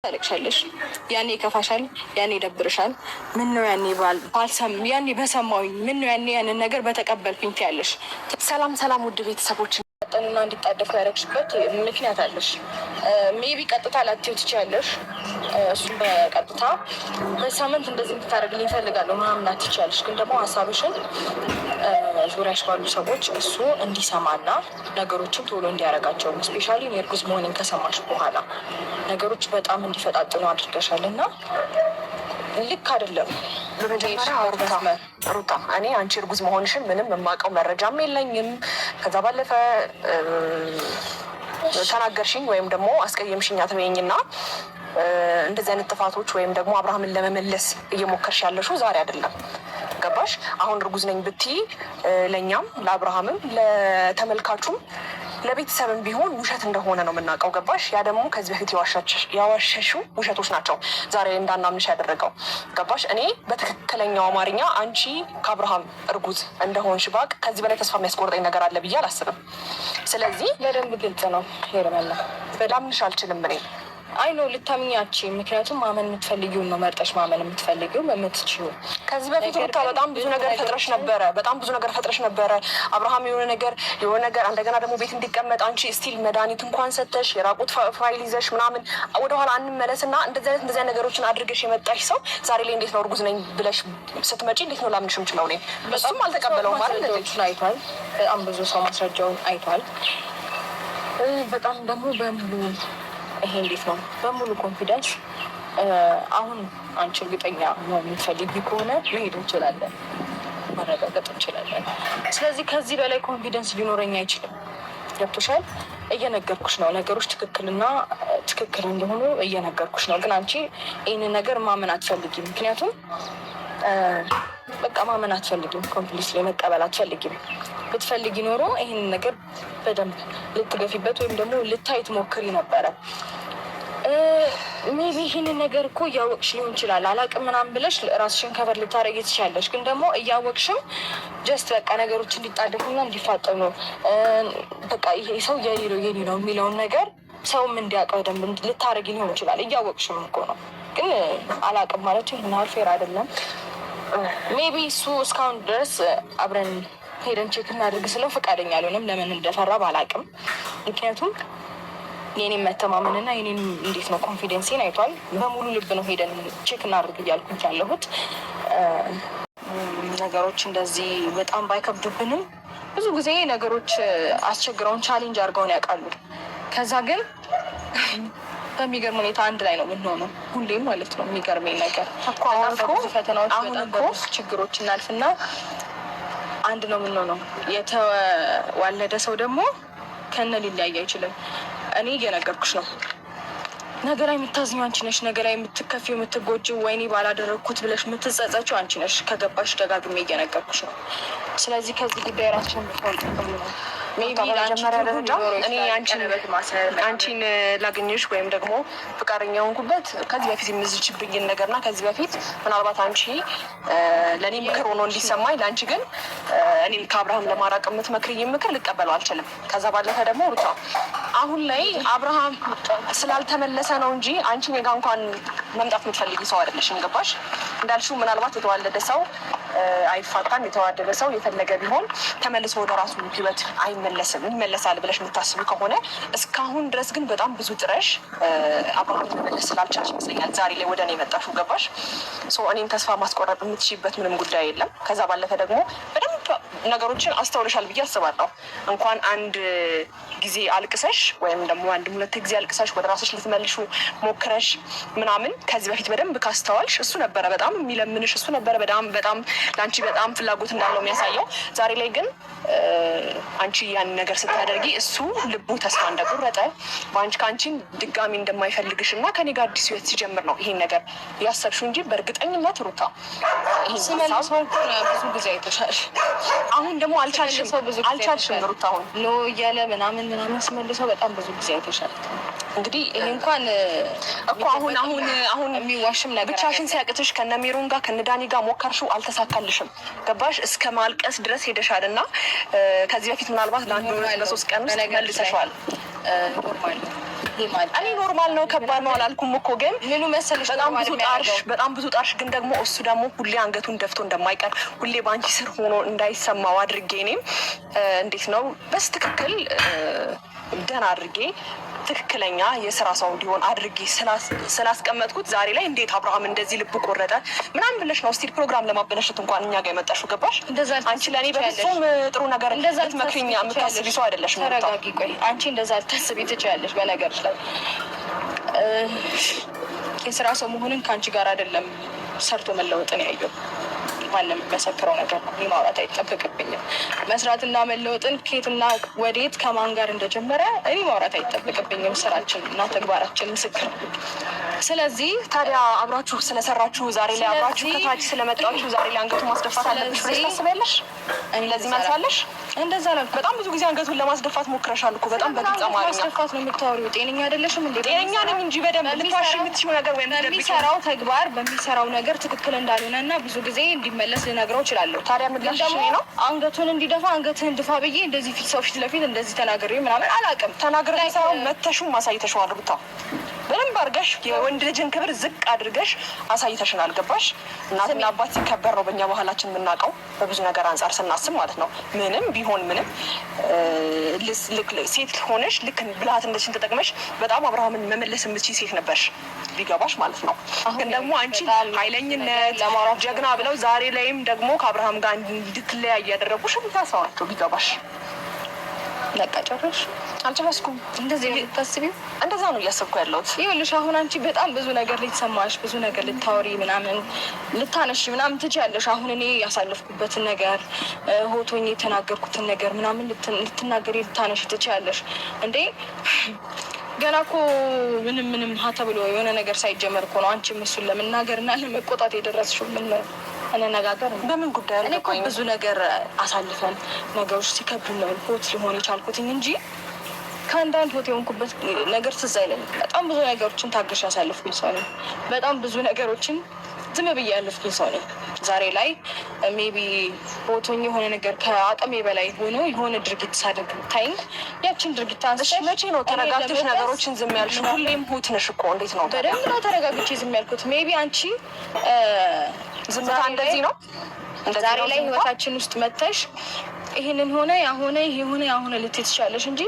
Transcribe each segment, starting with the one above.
ታለቅሻለሽ፣ ያኔ ይከፋሻል፣ ያኔ ይደብርሻል። ምን ነው ያኔ ያኔ በሰማሁኝ ምን ነው ያኔ ያንን ነገር በተቀበልኩኝ ትያለሽ። ሰላም ሰላም፣ ውድ ቤተሰቦች ጠንና እንዲጣደፉ ያደረግሽበት ምክንያት አለሽ። ሜቢ ቀጥታ ላትዪው ትችያለሽ። እሱም በቀጥታ በሳምንት እንደዚህ እንድታደርግልኝ እፈልጋለሁ ምናምን ትችያለሽ። ግን ደግሞ ሀሳብሽን ዙሪያሽ ባሉ ሰዎች እሱ እንዲሰማና ነገሮችን ቶሎ እንዲያደርጋቸው ስፔሻሊ እርጉዝ መሆኔን ከሰማሽ በኋላ ነገሮች በጣም እንዲፈጣጥኑ አድርገሻል እና ልክ አይደለም። በመጀመሪያ ሩታ እኔ አንቺ እርጉዝ መሆንሽን ምንም የማውቀው መረጃም የለኝም። ከዛ ባለፈ ተናገርሽኝ ወይም ደግሞ አስቀየምሽኝ አትበይኝና እንደዚህ አይነት ጥፋቶች ወይም ደግሞ አብርሃምን ለመመለስ እየሞከርሽ ያለሽው ዛሬ አይደለም። ገባሽ? አሁን እርጉዝ ነኝ ብትይ ለእኛም ለአብርሃምም ለተመልካቹም ለቤተሰብም ቢሆን ውሸት እንደሆነ ነው የምናውቀው። ገባሽ? ያ ደግሞ ከዚህ በፊት ያዋሸሽው ውሸቶች ናቸው ዛሬ እንዳናምንሽ ያደረገው። ገባሽ? እኔ በትክክለኛው አማርኛ አንቺ ከአብርሃም እርጉዝ እንደሆንሽ ባቅ ከዚህ በላይ ተስፋ የሚያስቆርጠኝ ነገር አለ ብዬ አላስብም። ስለዚህ በደንብ ግልጽ ነው። ሄርመላ ላምንሽ አልችልም እኔ አይኖ ልታምኛች። ምክንያቱም ማመን የምትፈልጊውን ነው መርጠሽ ማመን የምትፈልጊው የምትችይው። ከዚህ በፊት ሩታ በጣም ብዙ ነገር ፈጥረሽ ነበረ። አብርሃም የሆነ ነገር እንደገና ደግሞ ቤት እንዲቀመጥ አንቺ ስቲል መድኃኒት እንኳን ሰተሽ የራቁት ፋይል ይዘሽ ምናምን ወደኋላ አንመለስና እንደዚህ አይነት ነገሮችን አድርገሽ የመጣሽ ሰው ዛሬ ላይ እንዴት ነው እርጉዝ ነኝ ብለሽ ስትመጪ እንዴት ነው ላምንሽ የምችለው? እኔ እሱም አልተቀበለውም ማለት ነው። አይቷል፣ በጣም ብዙ ሰው ማስረጃውን አይቷል። በጣም ደግሞ በሙሉ ይሄ እንዴት ነው በሙሉ ኮንፊደንስ አሁን አንቺ እርግጠኛ ነው የምትፈልጊ ከሆነ መሄድ እንችላለን፣ ማረጋገጥ እንችላለን። ስለዚህ ከዚህ በላይ ኮንፊደንስ ሊኖረኝ አይችልም። ገብቶሻል? እየነገርኩሽ ነው ነገሮች ትክክል እንደሆኑ እየነገርኩሽ ነው። ግን አንቺ ይህንን ነገር ማመን አትፈልጊም። ምክንያቱም በቃ ማመን አትፈልጊም፣ ኮምፕሊትሊ መቀበል አትፈልጊም። ብትፈልጊ ኖሮ ይህንን ነገር በደንብ ልትገፊበት ወይም ደግሞ ልታይ ትሞክሪ ነበረ። ሜቢ ይህንን ነገር እኮ እያወቅሽ ሊሆን ይችላል አላቅም ምናምን ብለሽ ራስሽን ከበር ልታረጊ ትችያለሽ። ግን ደግሞ እያወቅሽም ጀስት በቃ ነገሮች እንዲጣደፉና እንዲፋጠኑ በቃ ይሄ ሰው የኔ ነው የሚለውን ነገር ሰውም እንዲያውቀው ደንብ ልታረጊ ሊሆን ይችላል። እያወቅሽም እኮ ነው። ግን አላቅም ማለት ይህን ፌር አይደለም። ሜቢ እሱ እስካሁን ድረስ አብረን ሄደን ቼክ እናድርግ ስለው ፈቃደኛ አልሆነም። ለምን እንደፈራ ባላቅም፣ ምክንያቱም የኔን መተማመንና የኔን እንዴት ነው ኮንፊደንሴን አይቷል። በሙሉ ልብ ነው ሄደን ቼክ እናድርግ እያልኩኝ ያለሁት። ነገሮች እንደዚህ በጣም ባይከብዱብንም ብዙ ጊዜ ነገሮች አስቸግረውን ቻሌንጅ አድርገውን ያውቃሉ። ከዛ ግን በሚገርም ሁኔታ አንድ ላይ ነው የምንሆነው ሁሌም ማለት ነው። የሚገርመኝ ነገር ብዙ ፈተናዎች በጣም ችግሮች እናልፍና አንድ ነው የምንሆነው። የተዋለደ ሰው ደግሞ ከነ ሊለያይ አይችልም። እኔ እየነገርኩሽ ነው። ነገ ላይ የምታዝኘው አንቺ ነሽ። ነገ ላይ የምትከፊው የምትጎጂው ወይኔ ባላደረግኩት ብለሽ የምትጸጸችው አንቺ ነሽ። ከገባሽ ደጋግሜ እየነገርኩሽ ነው። ስለዚህ ከዚህ ጉዳይ ራስሽን ብትሆን ጥቅም ነው። በመጀመሪያ ደረጃ እኔ አንቺን ላገኘሽ ወይም ደግሞ ፍቃደኛ ሆንኩበት ከዚህ በፊት የምዝችብኝን ነገርና ከዚህ በፊት ምናልባት አንቺ ለእኔ ምክር ሆኖ እንዲሰማኝ ለአንቺ ግን እኔም ከአብርሃም ለማራቅ የምትመክርኝ ምክር ልቀበለው አልችልም። ከዛ ባለፈ ደግሞ ሩታ አሁን ላይ አብርሃም ስላልተመለሰ ነው እንጂ አንቺ እኔ ጋ እንኳን መምጣት የምትፈልጊ ሰው አይደለሽም። ገባሽ? እንዳልሽው ምናልባት የተዋለደ ሰው አይፋታም። የተዋደደ ሰው የፈለገ ቢሆን ተመልሶ ወደ ራሱ ህይወት ይመለሳል ብለሽ የምታስቡ ከሆነ እስካሁን ድረስ ግን በጣም ብዙ ጥረሽ አብርሃም መመለስ ስላልቻልሽ ይመስለኛል ዛሬ ላይ ወደ እኔ የመጣሽው። ገባሽ? እኔን ተስፋ ማስቆረጥ የምትችይበት ምንም ጉዳይ የለም። ከዛ ባለፈ ደግሞ በደንብ ነገሮችን አስተውለሻል ብዬ አስባለሁ። እንኳን አንድ ጊዜ አልቅሰሽ ወይም ደግሞ አንድ ሁለት ጊዜ አልቅሰሽ ወደ ራስሽ ልትመልሹ ሞክረሽ ምናምን ከዚህ በፊት በደንብ ካስተዋልሽ እሱ ነበረ በጣም የሚለምንሽ፣ እሱ ነበረ በጣም ለአንቺ በጣም ፍላጎት እንዳለው የሚያሳየው። ዛሬ ላይ ግን አንቺ ያን ነገር ስታደርጊ እሱ ልቡ ተስፋ እንደቆረጠ ከአንቺን ድጋሚ እንደማይፈልግሽ እና ከኔ ጋር አዲስ ህይወት ሲጀምር ነው ይሄን ነገር ያሰብሽው እንጂ በእርግጠኝነት ሩታ ብዙ ጊዜ አይተሻል። አሁን ደግሞ አልቻልሽም ሩታ አሁን ኖ እያለ ምናምን ስመልሰው በጣም ብዙ ጊዜ አይተሻል። እንግዲህ ይሄ እንኳን እኮ አሁን የሚዋሽም ነገር ብቻሽን ሲያቅትሽ ከነሜሮን ጋር ከነዳኒ ጋር ሞከርሽው፣ አልተሳካልሽም። ገባሽ? እስከ ማልቀስ ድረስ ሄደሻል እና ከዚህ በፊት ምናልባት ለአንድ ለሶስት ቀን ውስጥ መልሰሻል። ኖርማል እኔ ኖርማል ነው ከባድ ነው አላልኩም እኮ ግን ምኑ መሰለሽ በጣም ብዙ ጣርሽ ግን ደግሞ እሱ ደግሞ ሁሌ አንገቱን ደፍቶ እንደማይቀር ሁሌ በአንቺ ስር ሆኖ እንዳይሰማው አድርጌ እኔም እንዴት ነው በስትክክል ደህና አድርጌ ትክክለኛ የስራ ሰው እንዲሆን አድርጌ ስላስቀመጥኩት ዛሬ ላይ እንዴት አብርሃም እንደዚህ ልብ ቆረጠ ምናምን ብለሽ ነው ስቲል ፕሮግራም ለማበላሸት እንኳን እኛ ጋር የመጣሽው ገባሽ? አንቺ ለእኔ በፍጹም ጥሩ ነገር ልትመክሪኝ የምታስቢ ሰው አይደለሽም። ተረጋጊ። ቆይ አንቺ እንደዛ ልታስቢ ትችያለሽ። በነገርሽ ላይ የስራ ሰው መሆንን ከአንቺ ጋር አይደለም ሰርቶ መለወጥን ያየው ማንም የሚመሰክረው ነገር ነው። ማውራት አይጠበቅብኝም። መስራትና መለወጥን ከየትና ወዴት ከማን ጋር እንደጀመረ እኔ ማውራት አይጠበቅብኝም። ስራችን እና ተግባራችን ምስክር። ስለዚህ ታዲያ አብራችሁ ስለሰራችሁ ዛሬ ላይ አብራችሁ ከታች ስለመጣችሁ ዛሬ ላይ አንገቱን ማስደፋት አለብሽ ብለሽ ታስቢያለሽ? ለዚህ መልሳለሽ? እንደዛ ነው። በጣም ብዙ ጊዜ አንገቱን ለማስደፋት ሞክረሻል እኮ በጣም በግልጽ አማርኛ። ማስደፋት ነው የምታወሪው? ጤነኛ አይደለሽም እንዴ? ጤነኛ ነኝ እንጂ በደንብ ልትዋሽ የምትችይው ነገር ወይም በሚሰራው ተግባር በሚሰራው ነገር ትክክል እንዳልሆነ እና ብዙ ጊዜ እንዲመለስ ልነግረው እችላለሁ። ታዲያ ምላሽ ነው አንገቱን እንዲደፋ አንገትህን ድፋ ብዬ እንደዚህ ፊት ሰው ፊት ለፊት እንደዚህ ተናግሬ ምናምን አላውቅም። ተናግሬ ሳይሆን መተሹም ማሳይተሽዋል ሩታ። በደንብ አድርገሽ የወንድ ልጅን ክብር ዝቅ አድርገሽ አሳይተሽናል። ገባሽ? እናትና አባት ሲከበር ነው በእኛ ባህላችን የምናውቀው በብዙ ነገር አንጻር ስናስብ ማለት ነው። ምንም ቢሆን ምንም ሴት ሆነሽ ልክ ብልሃትነትሽን ተጠቅመሽ በጣም አብርሃምን መመለስ የምትችይ ሴት ነበርሽ ቢገባሽ ማለት ነው። ግን ደግሞ አንቺ ኃይለኝነት ጀግና ብለው ዛሬ ላይም ደግሞ ከአብርሃም ጋር እንድትለያይ ያደረጉሽ ታስባቸው ቢገባሽ። በቃ ጨረሽ? አልጨረስኩም። እንደዚህ ልታስቢው? እንደዛ ነው እያሰብኩ ያለሁት። ይኸውልሽ አሁን አንቺ በጣም ብዙ ነገር ልትሰማሽ ብዙ ነገር ልታወሪ ምናምን ልታነሽ ምናምን ትችያለሽ። አሁን እኔ ያሳለፍኩበትን ነገር ሆቶኝ የተናገርኩትን ነገር ምናምን ልትናገሪ ልታነሽ ትችያለሽ። እንዴ ገና እኮ ምንም ተብሎ የሆነ ነገር ሳይጀመር እኮ ነው አንቺም እሱን ለመናገር እና ለመቆጣት የደረስሽው። ምን እንነጋገር? በምን ጉዳይ አለ? እኔ እኮ ብዙ ነገር አሳልፈን ነገሮች ሲከብዱ ነው ሆት ሊሆን የቻልኩትኝ እንጂ ከአንዳንድ ሆት የሆንኩበት ነገር ትዝ አይለኝም። በጣም ብዙ ነገሮችን ታግሽ ያሳልፍኩኝ ሰው ነኝ። በጣም ብዙ ነገሮችን ዝም ብዬ ያለፍኩኝ ሰው ነኝ። ዛሬ ላይ ሜቢ ሆቶኝ የሆነ ነገር ከአቅሜ በላይ ሆኖ የሆነ ድርጊት ሳደርግ ታይኝ ያችን ድርጊት አንስተሽ መቼ ነው ተረጋግተሽ ነገሮችን ዝም ያልሽ? ሁሌም ሆት ነሽ እኮ። እንዴት ነው? በደንብ ነው ተረጋግቼ ዝም ያልኩት። ሜቢ አንቺ ዝምታ እንደዚህ ነው። ዛሬ ላይ ህይወታችን ውስጥ መተሽ ይህንን ሆነ ያሆነ ይሄ ሆነ ያሆነ ልትይ ትችላለሽ እንጂ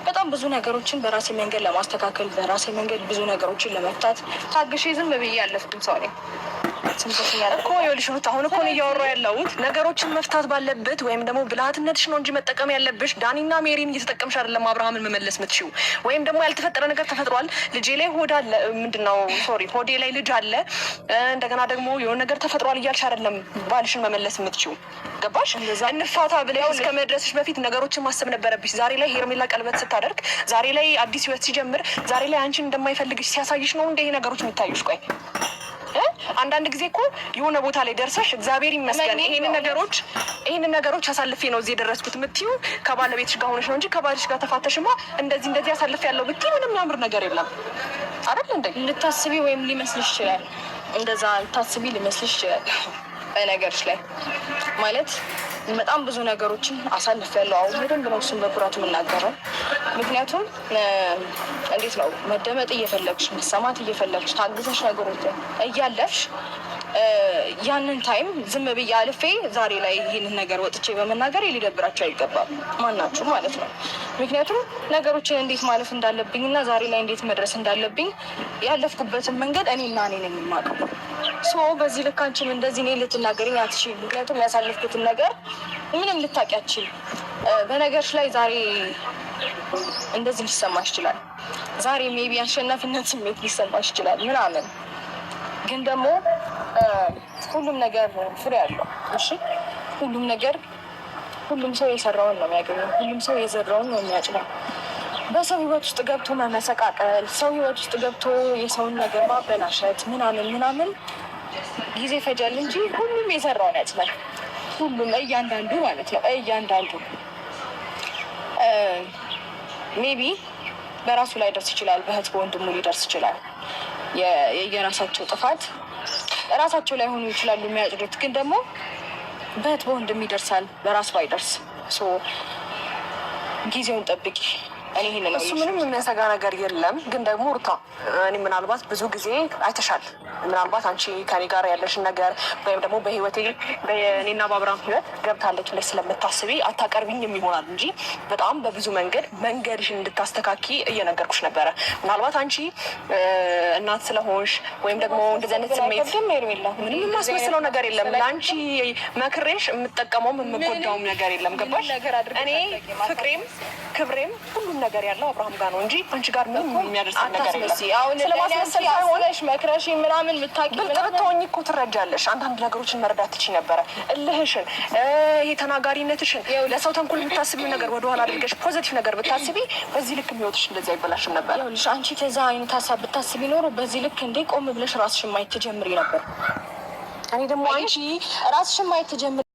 በጣም ብዙ ነገሮችን በራሴ መንገድ ለማስተካከል በራሴ መንገድ ብዙ ነገሮችን ለመፍታት ታግሼ ዝም ብዬ ያለፍኩኝ ሰው ነኝ። እኮ ይኸውልሽ ሩት አሁን እኮ ነው እያወራሁ ያለሁት። ነገሮችን መፍታት ባለበት ወይም ደግሞ ብልሃትነትሽ ነው እንጂ መጠቀም ያለብሽ ዳኒና ሜሪን እየተጠቀምሽ አይደለም አብርሃምን መመለስ የምትችይው። ወይም ደግሞ ያልተፈጠረ ነገር ተፈጥሯል፣ ልጄ ላይ ሆድ አለ፣ ሆዴ ላይ ልጅ አለ፣ እንደገና ደግሞ የሆነ ነገር ተፈጥሯል እያልሽ አይደለም ባልሽን መመለስ የምትችይው። ገባሽ? እንፋታ ብለሽ እስከ መድረስሽ በፊት ነገሮችን ማሰብ ነበረብሽ። ዛሬ ላይ ሄርሜላ ቀለበት ስታደርግ፣ ዛሬ ላይ አዲስ ህይወት ሲጀምር፣ ዛሬ ላይ አንቺን እንደማይፈልግሽ ሲያሳይሽ ነው እንደ ይሄ ነገሮች የሚታዩሽ። ቆይ አንዳንድ ጊዜ እኮ የሆነ ቦታ ላይ ደርሰሽ እግዚአብሔር ይመስገን ይሄንን ነገሮች አሳልፌ ነው እዚህ የደረስኩት የምትይው ከባለቤትሽ ጋር ሆነሽ ነው እንጂ ከባልሽ ጋር ተፋተሽማ እንደዚህ አሳልፌ ያለው ብትይ ምንም ያምር ነገር የለም አይደል? እንደ ልታስቢ ወይም ሊመስልሽ ይችላል። እንደዛ ልታስቢ ሊመስልሽ ይችላል። በነገርሽ ላይ ማለት በጣም ብዙ ነገሮችን አሳልፌያለሁ። አሁን በደንብ ነው እሱን በኩራት የምናገረው። ምክንያቱም እንዴት ነው መደመጥ እየፈለግሽ መሰማት እየፈለግሽ ታግዘሽ ነገሮችን እያለፍሽ ያንን ታይም ዝም ብዬ አልፌ ዛሬ ላይ ይህንን ነገር ወጥቼ በመናገር ሊደብራቸው አይገባም ማናችሁ ማለት ነው። ምክንያቱም ነገሮችን እንዴት ማለፍ እንዳለብኝ እና ዛሬ ላይ እንዴት መድረስ እንዳለብኝ ያለፍኩበትን መንገድ እኔ ነኝ የማውቀው። በዚህ ልክ አንቺም እንደዚህ እኔ ልትናገሪኝ አትችይም። ምክንያቱም ያሳለፍኩትን ነገር ምንም ልታውቂ አትችይም። በነገርሽ ላይ ዛሬ እንደዚህ ሊሰማሽ ይችላል። ዛሬ ሜቢ አሸናፊነት ስሜት ሊሰማሽ ይችላል ምናምን፣ ግን ደግሞ ሁሉም ነገር ፍሬ አለው። እሺ ሁሉም ሰው የሰራውን ነው የሚያገኘው። ሁሉም ሰው የዘራውን ነው የሚያጭነው። በሰው ህይወት ውስጥ ገብቶ መመሰቃቀል፣ ሰው ህይወት ውስጥ ገብቶ የሰውን ነገር ማበላሸት ምናምን ጊዜ ፈጃል እንጂ ሁሉም የሰራውን ያጭናል። ሁሉም እያንዳንዱ ማለት ነው። እያንዳንዱ ሜቢ በራሱ ላይ ደርስ ይችላል፣ በእህት በወንድሙ ሊደርስ ይችላል። የራሳቸው ጥፋት ራሳቸው ላይ ሆኑ ይችላሉ የሚያጭዱት፣ ግን ደግሞ በእህት በወንድም ይደርሳል፣ በራስ ባይደርስ። ጊዜውን ጠብቂ። እሱ ምንም የሚያሰጋ ነገር የለም። ግን ደግሞ ሩታ እኔ ምናልባት ብዙ ጊዜ አይተሻል። ምናልባት አንቺ ከኔ ጋር ያለሽን ነገር ወይም ደግሞ በህይወቴ በእኔና በአብርሃም ህይወት ገብታለች ብለሽ ስለምታስቢ አታቀርቢኝም ይሆናል እንጂ በጣም በብዙ መንገድሽን እንድታስተካኪ እየነገርኩሽ ነበረ። ምናልባት አንቺ እናት ስለሆንሽ ወይም ደግሞ እንደዚህ አይነት ስሜት ምንም የማስመስለው ነገር የለም። ለአንቺ መክሬሽ የምጠቀመውም የምጎዳውም ነገር የለም። ገባሽ? እኔ ፍቅሬም ክብሬም ሁሉም ነገር ያለው አብርሃም ጋር ነው እንጂ አንቺ ጋር ምንም የሚያደርስ ነገር የለም። ስለማስመሰል ሳይሆን መክረሽ ምናምን ምታቂ ብልጥ ብትሆኚ እኮ ትረጃለሽ። አንዳንድ ነገሮችን መረዳት ትችይ ነበረ። እልህሽን፣ ይሄ ተናጋሪነትሽን፣ ለሰው ተንኮል የምታስቢው ነገር ወደኋላ አድርገሽ ፖዘቲቭ ነገር ብታስቢ በዚህ ልክ የሚወጥሽ እንደዚህ አይበላሽም ነበር። አንቺ ከዛ አይነት ሀሳብ ብታስቢ ኖሮ በዚህ ልክ እንዴ ቆም ብለሽ ራስሽን ማየት ትጀምሪ ነበር። እኔ ደግሞ አንቺ ራስሽን ማየት ትጀምሪ